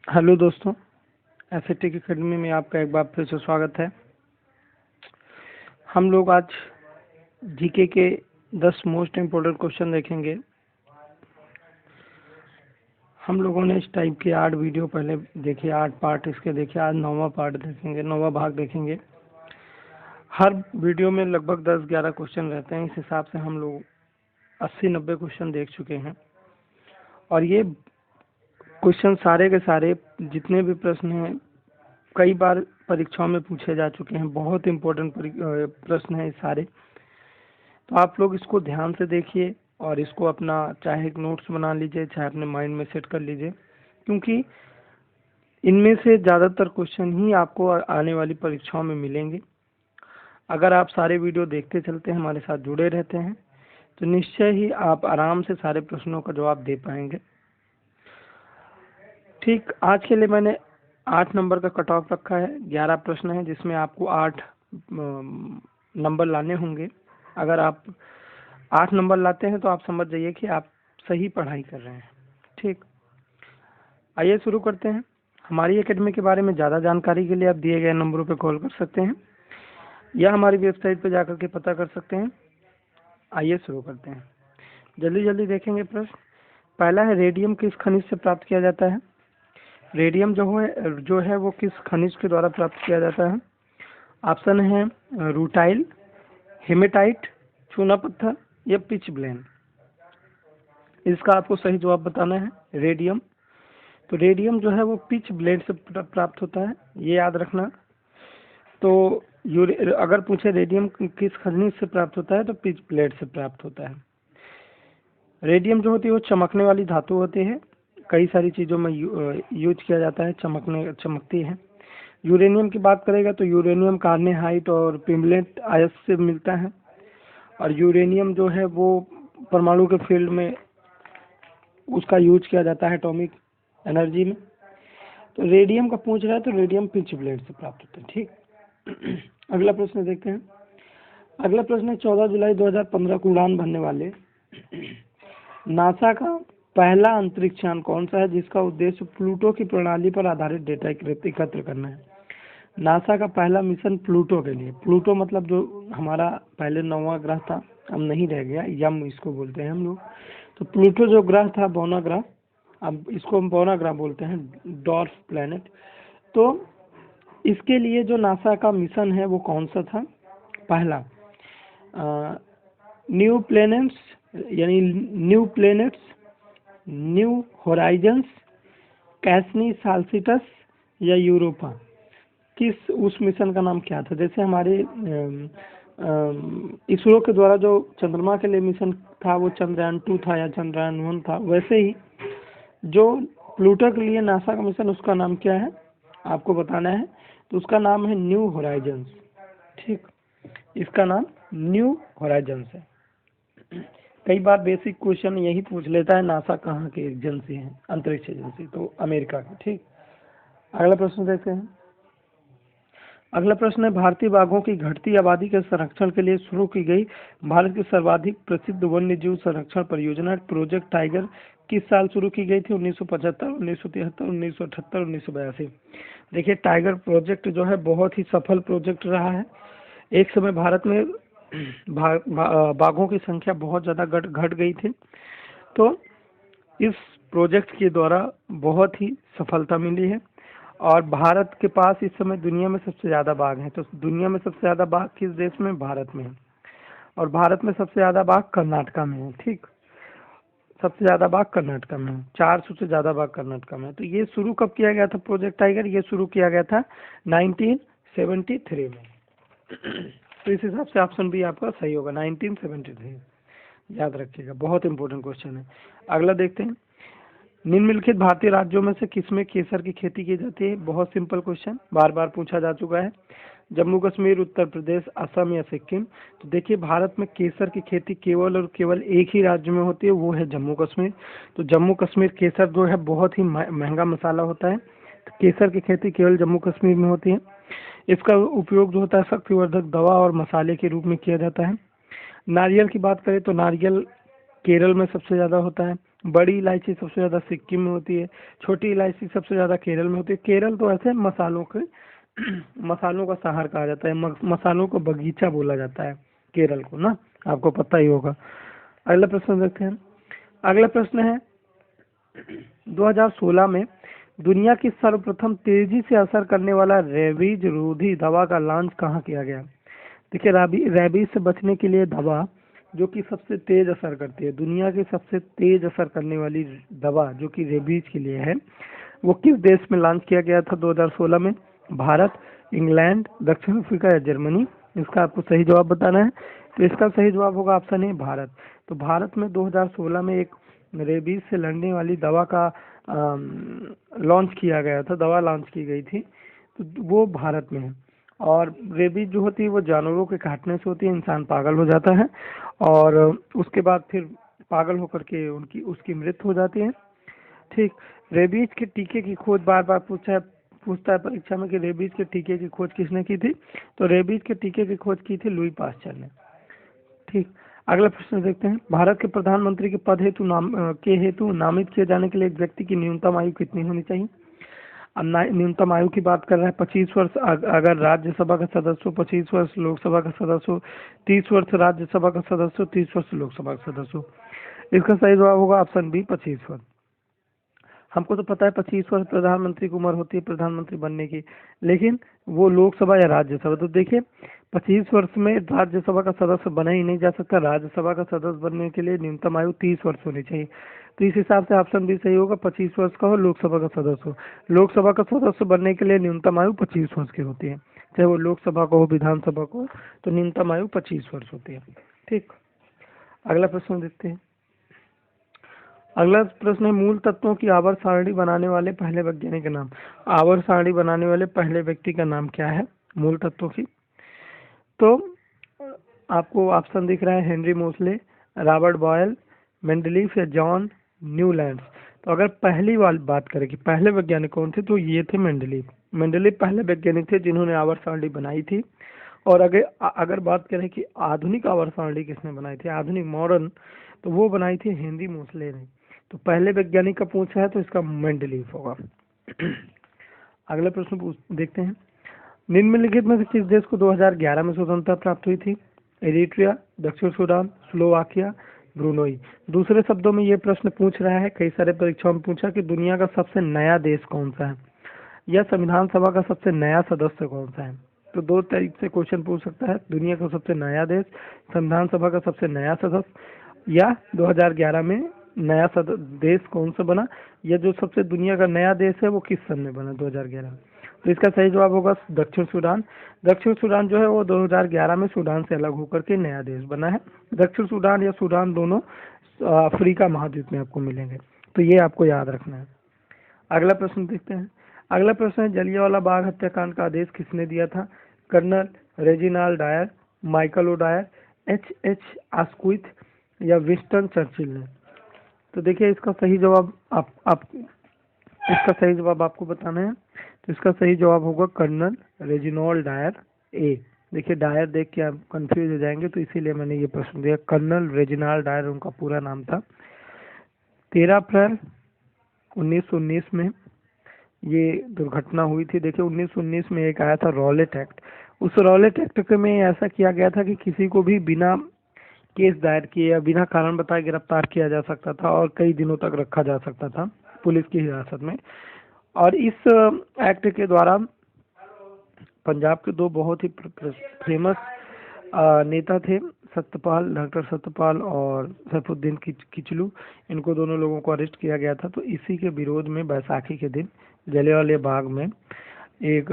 Hello दोस्तों, SAT academy में आपका एक बार फिर से स्वागत है। हम लोग आज जीके के 10 मोस्ट इम्पोर्टेंट क्वेश्चन देखेंगे। हम लोगों ने इस टाइप के 8 वीडियो पहले देखे, 8 पार्ट इसके देखे। आज 9वां पार्ट देखेंगे, 9वां भाग देखेंगे। हर वीडियो में लगभग 10-11 क्वेश्चन रहते हैं। इस हिसाब से हम लोग 80-90 क्वेश्चन देख चुके हैं और ये क्वेश्चन सारे के सारे जितने भी प्रश्न हैं कई बार परीक्षाओं में पूछे जा चुके हैं। बहुत इम्पोर्टेंट प्रश्न हैं सारे। तो आप लोग इसको ध्यान से देखिए और इसको अपना चाहे एक नोट्स बना लीजिए, चाहे अपने माइंड में सेट कर लीजिए, क्योंकि इनमें से ज़्यादातर क्वेश्चन ही आपको आने वाली परीक्षाओं में मिलेंगे। अगर आप सारे वीडियो देखते चलते हैं, हमारे साथ जुड़े रहते हैं, तो निश्चय ही आप आराम से सारे प्रश्नों का जवाब दे पाएंगे। ठीक, आज के लिए मैंने 8 नंबर का कट ऑफ रखा है। 11 प्रश्न है जिसमें आपको 8 नंबर लाने होंगे। अगर आप 8 नंबर लाते हैं तो आप समझ जाइए कि आप सही पढ़ाई कर रहे हैं। ठीक, आइए शुरू करते हैं। हमारी एकेडमी के बारे में ज़्यादा जानकारी के लिए आप दिए गए नंबरों पर कॉल कर सकते हैं या हमारी वेबसाइट पर जाकर के पता कर सकते हैं। आइए शुरू करते हैं, जल्दी जल्दी देखेंगे प्रश्न। पहला है, रेडियम किस खनिज से प्राप्त किया जाता है? रेडियम जो है वो किस खनिज के द्वारा प्राप्त किया जाता है? ऑप्शन है रूटाइल, हेमेटाइट, चूना पत्थर या पिच ब्लेन। इसका आपको सही जवाब बताना है। रेडियम, तो रेडियम जो है वो पिच ब्लेड से प्राप्त होता है, ये याद रखना। तो अगर पूछे रेडियम किस खनिज से प्राप्त होता है तो पिच ब्लेड से प्राप्त होता है। रेडियम जो होती है वो चमकने वाली धातु होती है, कई सारी चीज़ों में यूज किया जाता है, चमकती है। यूरेनियम की बात करेगा तो यूरेनियम कार्नेहाइट और पिम्बलेट आयस्क से मिलता है और यूरेनियम जो है वो परमाणु के फील्ड में उसका यूज किया जाता है एटॉमिक एनर्जी में। तो रेडियम का पूछ रहा है तो रेडियम पिच ब्लेड से प्राप्त होता है। ठीक, अगला प्रश्न देखते हैं। अगला प्रश्न है, 14 जुलाई 2015 को उड़ान भरने वाले नासा का पहला अंतरिक्ष यान कौन सा है जिसका उद्देश्य प्लूटो की प्रणाली पर आधारित डेटा एकत्र करना है? नासा का पहला मिशन प्लूटो के लिए, प्लूटो मतलब जो हमारा पहले 9वां ग्रह था, अब नहीं रह गया, यम इसको बोलते हैं हम लोग। तो प्लूटो जो ग्रह था, बौना ग्रह, अब इसको हम बौना ग्रह बोलते हैं, डॉर्फ प्लैनेट। तो इसके लिए जो नासा का मिशन है वो कौन सा था? पहला न्यू प्लैनेट्स, यानी न्यू प्लैनेट्स, न्यू होराइजन्स, कैसनी साल्सिटस या यूरोपा। किस उस मिशन का नाम क्या था? जैसे हमारे इसरो के द्वारा जो चंद्रमा के लिए मिशन था वो चंद्रयान 2 था या चंद्रयान 1 था, वैसे ही जो प्लूटो के लिए नासा का मिशन, उसका नाम क्या है आपको बताना है। तो उसका नाम है न्यू होराइजन्स। ठीक, इसका नाम न्यू होराइजन्स है। कई बार बेसिक क्वेश्चन यही पूछ लेता है, नासा कहाँ की एजेंसी है? अंतरिक्ष एजेंसी, तो अमेरिका की। ठीक, अगला प्रश्न देखते हैं। अगला प्रश्न है, भारतीय बाघों की घटती आबादी के संरक्षण के लिए शुरू की गई भारत की सर्वाधिक प्रसिद्ध वन्य जीव संरक्षण परियोजना प्रोजेक्ट टाइगर किस साल शुरू की गई थी? 1975, 1973, 1978, 1982। देखिए, टाइगर प्रोजेक्ट जो है बहुत ही सफल प्रोजेक्ट रहा है। एक समय भारत में बाघों की संख्या बहुत ज़्यादा घट गई थी, तो इस प्रोजेक्ट के द्वारा बहुत ही सफलता मिली है और भारत के पास इस समय दुनिया में सबसे ज़्यादा बाघ हैं। तो दुनिया में सबसे ज़्यादा बाघ किस देश में? भारत में है। और भारत में सबसे ज़्यादा बाघ कर्नाटका में है। ठीक, सबसे ज़्यादा बाघ कर्नाटका में है, 400 से ज़्यादा बाघ कर्नाटका में है। तो ये शुरू कब किया गया था प्रोजेक्ट टाइगर? ये शुरू किया गया था 1973 में। तो इस हिसाब से ऑप्शन बी आपका सही होगा, 1973। याद रखिएगा, बहुत इंपॉर्टेंट क्वेश्चन है। अगला देखते हैं, निम्नलिखित भारतीय राज्यों में से किसमें केसर की खेती की जाती है? बहुत सिंपल क्वेश्चन, बार बार पूछा जा चुका है। जम्मू कश्मीर, उत्तर प्रदेश, असम या सिक्किम? तो देखिए, भारत में केसर की खेती केवल और केवल एक ही राज्य में होती है, वो है जम्मू कश्मीर। तो जम्मू कश्मीर केसर जो है बहुत ही महंगा मसाला होता है, तो केसर की खेती केवल जम्मू कश्मीर में होती है। इसका उपयोग जो होता है शक्तिवर्धक दवा और मसाले के रूप में किया जाता है। नारियल की बात करें तो नारियल केरल में सबसे ज़्यादा होता है, बड़ी इलायची सबसे ज़्यादा सिक्किम में होती है, छोटी इलायची सबसे ज़्यादा केरल में होती है। केरल तो ऐसे मसालों के मसालों का शहर कहा जाता है, मसालों का बगीचा बोला जाता है केरल को ना, आपको पता ही होगा। अगला प्रश्न देखते हैं। अगला प्रश्न है 2016 में दुनिया की सर्वप्रथम तेजी से असर करने वाला रेबीज रोधी दवा का लॉन्च कहाँ किया गया? देखिए, रेबीज से बचने के लिए दवा जो कि सबसे तेज असर करती है, दुनिया की सबसे तेज असर करने वाली दवा जो कि रेबीज के लिए है, वो किस देश में लॉन्च किया गया था 2016 में? भारत, इंग्लैंड, दक्षिण अफ्रीका या जर्मनी? इसका आपको सही जवाब बताना है। तो इसका सही जवाब होगा ऑप्शन ए भारत। तो भारत में 2016 में एक रेबीज से लड़ने वाली दवा का लॉन्च किया गया था, दवा लॉन्च की गई थी, तो वो भारत में है। और रेबीज जो होती है वो जानवरों के काटने से होती है, इंसान पागल हो जाता है और उसके बाद फिर पागल होकर के उसकी मृत्यु हो जाती है। ठीक, रेबीज के टीके की खोज बार बार पूछता है परीक्षा में कि रेबीज के टीके की खोज किसने की थी? तो रेबीज के टीके की खोज की थी लुई पास्चर ने। ठीक, अगला प्रश्न देखते हैं। भारत के प्रधानमंत्री के पद हेतु नामित किए जाने के लिए एक व्यक्ति की न्यूनतम आयु कितनी होनी चाहिए? अब न्यूनतम आयु की बात कर रहे हैं 25 वर्ष अगर राज्यसभा का सदस्य हो, 25 वर्ष लोकसभा का सदस्य हो, 30 वर्ष राज्यसभा का सदस्य हो, 30 वर्ष लोकसभा का सदस्य हो। इसका सही जवाब होगा ऑप्शन बी 25 वर्ष। हमको तो पता है 25 वर्ष प्रधानमंत्री की उम्र होती है प्रधानमंत्री बनने की, लेकिन वो लोकसभा या राज्यसभा, तो देखिए 25 वर्ष में राज्यसभा का सदस्य बना ही नहीं जा सकता, राज्यसभा का सदस्य बनने के लिए न्यूनतम आयु 30 वर्ष होनी चाहिए। तो इस हिसाब से ऑप्शन बी सही होगा, 25 वर्ष का हो, लोकसभा का सदस्य हो। लोकसभा का सदस्य बनने के लिए न्यूनतम आयु 25 वर्ष की होती है, चाहे वो लोकसभा को हो विधानसभा को, तो न्यूनतम आयु 25 वर्ष होती है। ठीक, अगला प्रश्न देखते हैं। अगला प्रश्न है मूल तत्वों की आवर्त सारणी बनाने वाले पहले वैज्ञानिक का नाम। आवर्त सारणी बनाने वाले पहले व्यक्ति का नाम क्या है मूल तत्वों की? तो आपको ऑप्शन दिख रहा है Henry Mosle, Robert boil, Mendeleev या जॉन न्यूलैंड्स। तो अगर पहली वाली बात करें कि पहले वैज्ञानिक कौन थे, तो ये थे मेंडलीफ। मेंडलीफ पहले वैज्ञानिक थे जिन्होंने आवर्त सारणी बनाई थी। और अगर बात करें कि आधुनिक आवर्त सारणी किसने बनाई थी, आधुनिक मॉडर्न, तो वो बनाई थी हेनरी मोसले ने। तो पहले वैज्ञानिक का पूछा है तो इसका मेंडलीफ होगा। अगला प्रश्न देखते हैं। निम्नलिखित में से किस देश को 2011 में स्वतंत्रता प्राप्त हुई थी? एरिट्रिया, दक्षिण सूडान, स्लोवाकिया, ब्रुनोई। दूसरे शब्दों में ये प्रश्न पूछ रहा है, कई सारे परीक्षाओं में पूछा कि दुनिया का सबसे नया देश कौन सा है, या संविधान सभा का सबसे नया सदस्य कौन सा है। तो दो तरीके से क्वेश्चन पूछ सकता है, दुनिया का सबसे नया देश, संविधान सभा का सबसे नया सदस्य, या 2011 में नया देश कौन सा बना, या जो सबसे दुनिया का नया देश है वो किस सन में बना 2011 में। तो इसका सही जवाब होगा दक्षिण सूडान। दक्षिण सूडान जो है वो 2011 में सूडान से अलग होकर के नया देश बना है। दक्षिण सूडान या सूडान दोनों अफ्रीका महाद्वीप में आपको मिलेंगे, तो ये आपको याद रखना है। अगला प्रश्न देखते हैं। अगला प्रश्न है जलियांवाला बाग हत्याकांड का आदेश किसने दिया था? Colonel Reginald Dyer, Michael O'Dwyer, H Asquith या विंस्टन चर्चिल ने। तो देखिए इसका सही जवाब इसका सही जवाब आपको बताना है। तो इसका सही जवाब होगा कर्नल रेजिनाल्ड डायर ए। देखिए डायर देख के आप कंफ्यूज हो जाएंगे, तो इसीलिए मैंने ये प्रश्न दिया। कर्नल रेजिनाल्ड डायर उनका पूरा नाम था। 13 अप्रैल 1919 में ये दुर्घटना हुई थी। देखिए 1919 में एक आया था रॉलेट एक्ट। उस रॉलेट एक्ट में ऐसा किया गया था कि किसी को भी बिना केस दायर किए या बिना कारण बताए गिरफ्तार किया जा सकता था और कई दिनों तक रखा जा सकता था पुलिस की हिरासत में। और इस एक्ट के द्वारा पंजाब के दो बहुत ही फेमस नेता थे, सत्यपाल, डॉक्टर सत्यपाल और सैफुद्दीन किचलू, इनको दोनों लोगों को अरेस्ट किया गया था। तो इसी के विरोध में बैसाखी के दिन जलियांवाला बाग में एक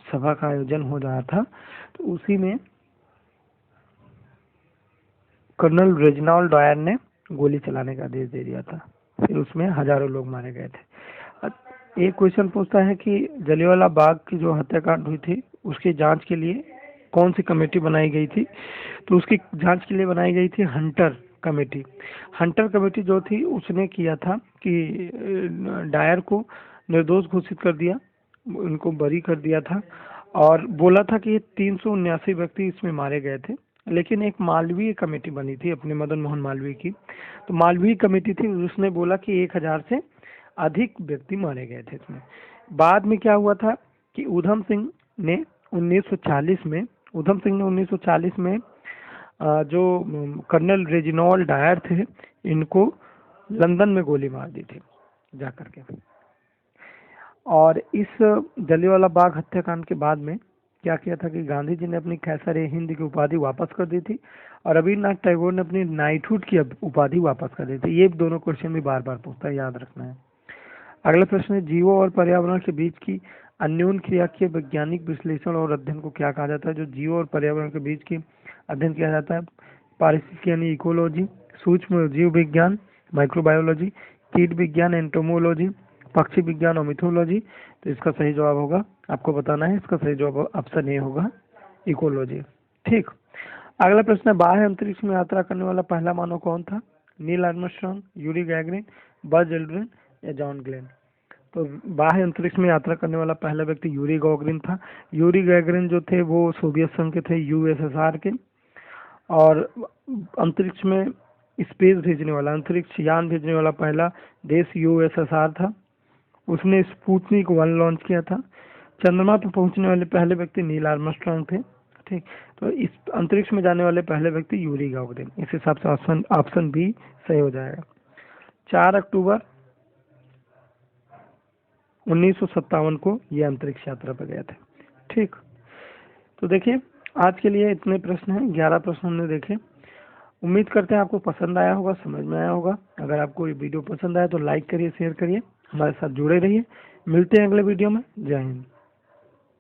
सभा का आयोजन हो रहा था। तो उसी में कर्नल रेजिनाल्ड डायर ने गोली चलाने का आदेश दे दिया था, फिर उसमें हजारों लोग मारे गए थे। एक क्वेश्चन पूछता है कि जलियांवाला बाग की जो हत्याकांड हुई थी उसकी जांच के लिए कौन सी कमेटी बनाई गई थी? तो उसकी जांच के लिए बनाई गई थी हंटर कमेटी। हंटर कमेटी जो थी उसने किया था कि डायर को निर्दोष घोषित कर दिया, उनको बरी कर दिया था और बोला था कि 379 व्यक्ति इसमें मारे गए थे लेकिन एक मालवीय कमेटी बनी थी अपने मदन मोहन मालवीय की। तो मालवीय कमेटी थी, उसने बोला कि 1000 से अधिक व्यक्ति मारे गए थे इसमें। बाद में क्या हुआ था कि उधम सिंह ने 1940 में जो कर्नल रेजिनॉल्ड डायर थे, इनको लंदन में गोली मार दी थी जाकर के। और इस जलियांवाला बाग हत्याकांड के बाद में क्या किया था कि गांधी जी ने अपनी कैसर-ए-हिंद की उपाधि वापस कर दी थी और रविन्द्रनाथ टैगोर ने अपनी नाइटहुड की उपाधि वापस कर दी थी। ये दोनों क्वेश्चन भी बार बार पूछता है, याद रखना है। अगला प्रश्न है, जीवों और पर्यावरण के बीच की अन्योन्य क्रिया के वैज्ञानिक विश्लेषण और अध्ययन को क्या कहा जाता है? जो जीवों और पर्यावरण के बीच की अध्ययन किया जाता है, पारिस्थितिकी यानी इकोलॉजी, सूक्ष्म जीव विज्ञान माइक्रोबायोलॉजी, कीट विज्ञान एंटोमोलॉजी, पक्षी विज्ञान और मिथोलॉजी। तो इसका सही जवाब होगा, आपको बताना है, इसका सही जवाब ऑप्शन ए होगा, इकोलॉजी। ठीक। अगला प्रश्न है, बाह्य अंतरिक्ष में यात्रा करने वाला पहला मानव कौन था? Neil Armstrong, Yuri Gagarin, Buzz Aldrin या जॉन ग्लेन? तो बाह्य अंतरिक्ष में यात्रा करने वाला पहला व्यक्ति यूरी गैगरिन था। यूरी गैगरिन जो थे वो सोवियत संघ के थे, यूएसएसआर के। और अंतरिक्ष में स्पेस भेजने वाला, अंतरिक्ष यान भेजने वाला पहला देश यूएसएसआर था। उसने स्पुतनिक 1 लॉन्च किया था। चंद्रमा पर पहुंचने वाले पहले व्यक्ति नील आर्मस्ट्रांग थे। ठीक। तो इस अंतरिक्ष में जाने वाले पहले व्यक्ति यूरी गैगरिन। इस हिसाब से ऑप्शन बी सही हो जाएगा। 4 अक्टूबर 1957 को ये अंतरिक्ष यात्रा पर गए थे। ठीक। तो देखिए, आज के लिए इतने प्रश्न हैं, 11 प्रश्न हमने देखे। उम्मीद करते हैं आपको पसंद आया होगा, समझ में आया होगा। अगर आपको ये वीडियो पसंद आया तो लाइक करिए, शेयर करिए, हमारे साथ जुड़े रहिए। मिलते हैं अगले वीडियो में। जय हिंद।